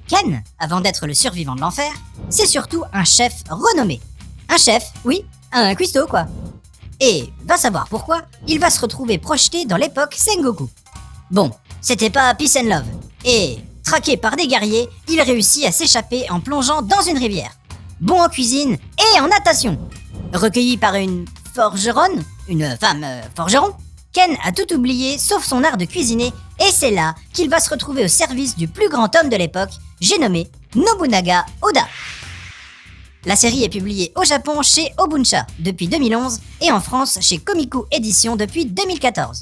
Ken, avant d'être le survivant de l'enfer, c'est surtout un chef renommé. Un chef, oui, un cuistot quoi. Et, va savoir pourquoi, il va se retrouver projeté dans l'époque Sengoku. Bon, c'était pas peace and love. Et, traqué par des guerriers, il réussit à s'échapper en plongeant dans une rivière. Bon en cuisine et en natation. Recueilli par une forgeronne, une femme forgeron, Ken a tout oublié sauf son art de cuisiner et c'est là qu'il va se retrouver au service du plus grand homme de l'époque, j'ai nommé Nobunaga Oda. La série est publiée au Japon chez Obuncha depuis 2011 et en France chez Komiku Édition depuis 2014.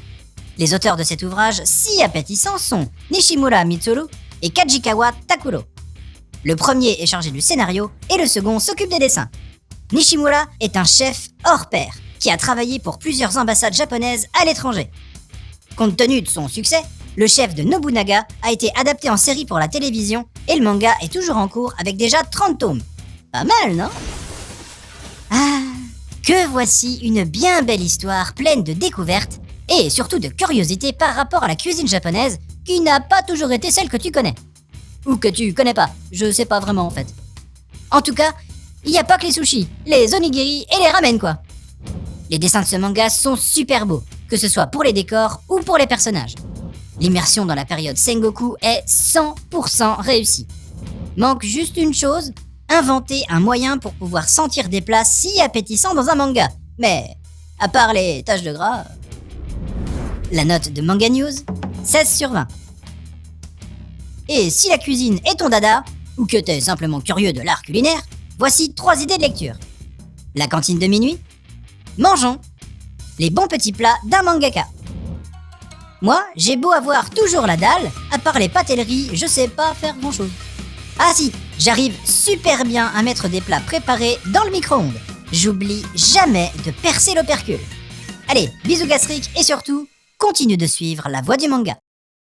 Les auteurs de cet ouvrage si appétissant sont Nishimura Mitsuru et Kajikawa Takuro. Le premier est chargé du scénario et le second s'occupe des dessins. Nishimura est un chef hors pair qui a travaillé pour plusieurs ambassades japonaises à l'étranger. Compte tenu de son succès, le chef de Nobunaga a été adapté en série pour la télévision et le manga est toujours en cours avec déjà 30 tomes. Pas mal, non? Ah, que voici une bien belle histoire pleine de découvertes et surtout de curiosités par rapport à la cuisine japonaise qui n'a pas toujours été celle que tu connais. Ou que tu connais pas, je sais pas vraiment en fait. En tout cas, il n'y a pas que les sushis, les onigiri et les ramen quoi. Les dessins de ce manga sont super beaux, que ce soit pour les décors ou pour les personnages. L'immersion dans la période Sengoku est 100% réussie. Manque juste une chose, inventer un moyen pour pouvoir sentir des plats si appétissants dans un manga. Mais, à part les taches de gras... La note de Manga News, 16/20. Et si la cuisine est ton dada, ou que t'es simplement curieux de l'art culinaire, voici 3 idées de lecture. La cantine de minuit, mangeons les bons petits plats d'un mangaka. Moi, j'ai beau avoir toujours la dalle, à part les pâtes et le riz, je sais pas faire grand chose. Ah si, j'arrive super bien à mettre des plats préparés dans le micro-ondes. J'oublie jamais de percer l'opercule. Allez, bisous gastriques et surtout, continue de suivre la voie du manga.